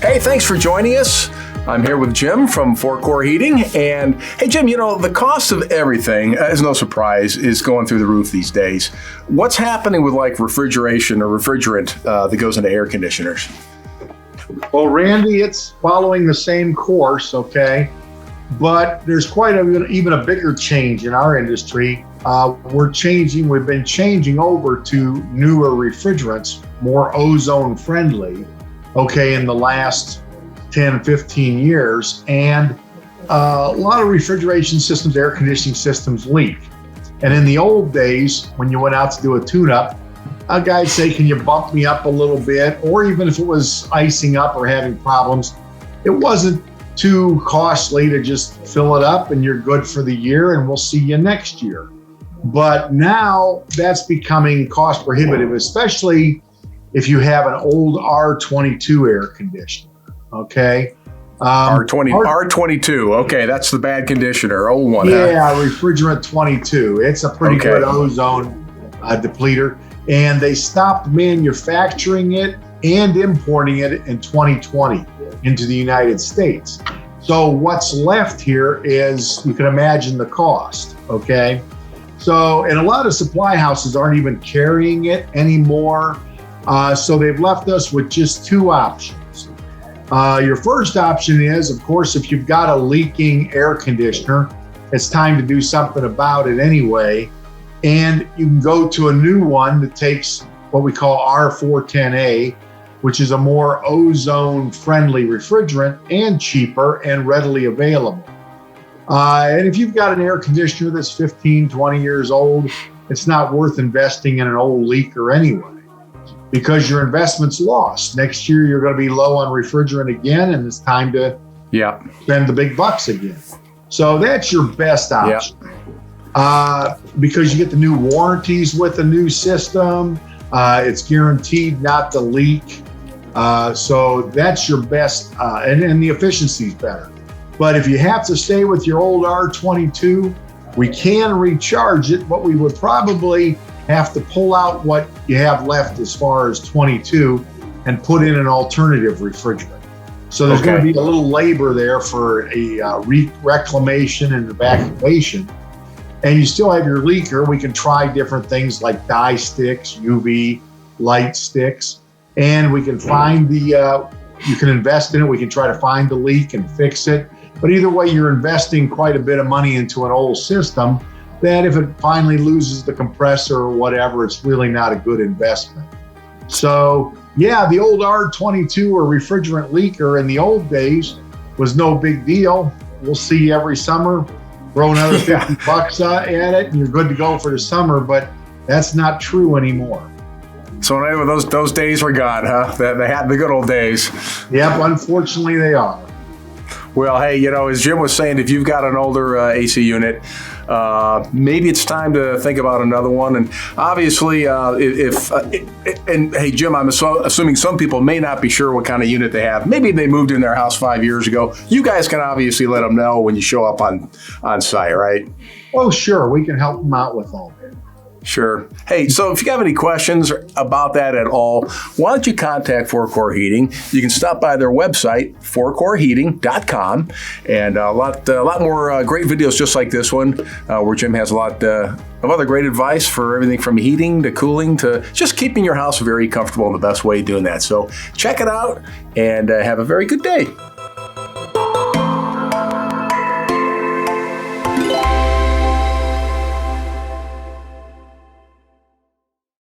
Hey, thanks for joining us. I'm here with Jim from Forquer Heating. And hey, Jim, the cost of everything, as no surprise, is going through the roof these days. What's happening with like refrigeration or refrigerant that goes into air conditioners? Well, Randy, it's following the same course, okay? But there's even a bigger change in our industry. We've been changing over to newer refrigerants, more ozone friendly, okay, in the last 10, 15 years. And a lot of refrigeration systems, air conditioning systems leak. And in the old days, when you went out to do a tune-up, a guy'd say, can you bump me up a little bit? Or even if it was icing up or having problems, it wasn't too costly to just fill it up and you're good for the year and we'll see you next year. But now that's becoming cost prohibitive, especially if you have an old R22 air conditioner, okay? R22, okay, that's the bad conditioner, old one. Yeah, refrigerant 22. It's a pretty good ozone depleter. And they stopped manufacturing it and importing it in 2020 into the United States. So what's left here is, you can imagine the cost, okay? So, and a lot of supply houses aren't even carrying it anymore. So they've left us with just two options. Your first option is, of course, if you've got a leaking air conditioner, it's time to do something about it anyway. And you can go to a new one that takes what we call R410A, which is a more ozone-friendly refrigerant and cheaper and readily available. And if you've got an air conditioner that's 15, 20 years old, it's not worth investing in an old leaker anyway, because your investment's lost. Next year, you're going to be low on refrigerant again, and it's time to spend the big bucks again. So that's your best option. Because you get the new warranties with the new system. It's guaranteed not to leak. So that's your best, and the efficiency's better. But if you have to stay with your old R22, we can recharge it, but we would probably have to pull out what you have left as far as 22 and put in an alternative refrigerant. So there's going to be a little labor there for a reclamation and evacuation. And you still have your leaker. We can try different things like dye sticks, UV light sticks, and we can find you can invest in it. We can try to find the leak and fix it. But either way, you're investing quite a bit of money into an old system that if it finally loses the compressor or whatever, it's really not a good investment. So yeah, the old R22 or refrigerant leaker in the old days was no big deal. We'll see you every summer. Throw another 50 bucks at it and you're good to go for the summer, but that's not true anymore. So anyway, those days were gone, huh? They had the good old days. Yep, unfortunately they are. Well, hey, as Jim was saying, if you've got an older AC unit, maybe it's time to think about another one. And obviously, hey, Jim, I'm assuming some people may not be sure what kind of unit they have. Maybe they moved in their house 5 years ago. You guys can obviously let them know when you show up on site, right? Oh, sure. We can help them out with all that. Sure. Hey, so if you have any questions about that at all, why don't you contact Forquer Heating? You can stop by their website, forquerheating.com, and a lot more great videos just like this one, where Jim has a lot of other great advice for everything from heating to cooling to just keeping your house very comfortable in the best way doing that. So check it out and have a very good day.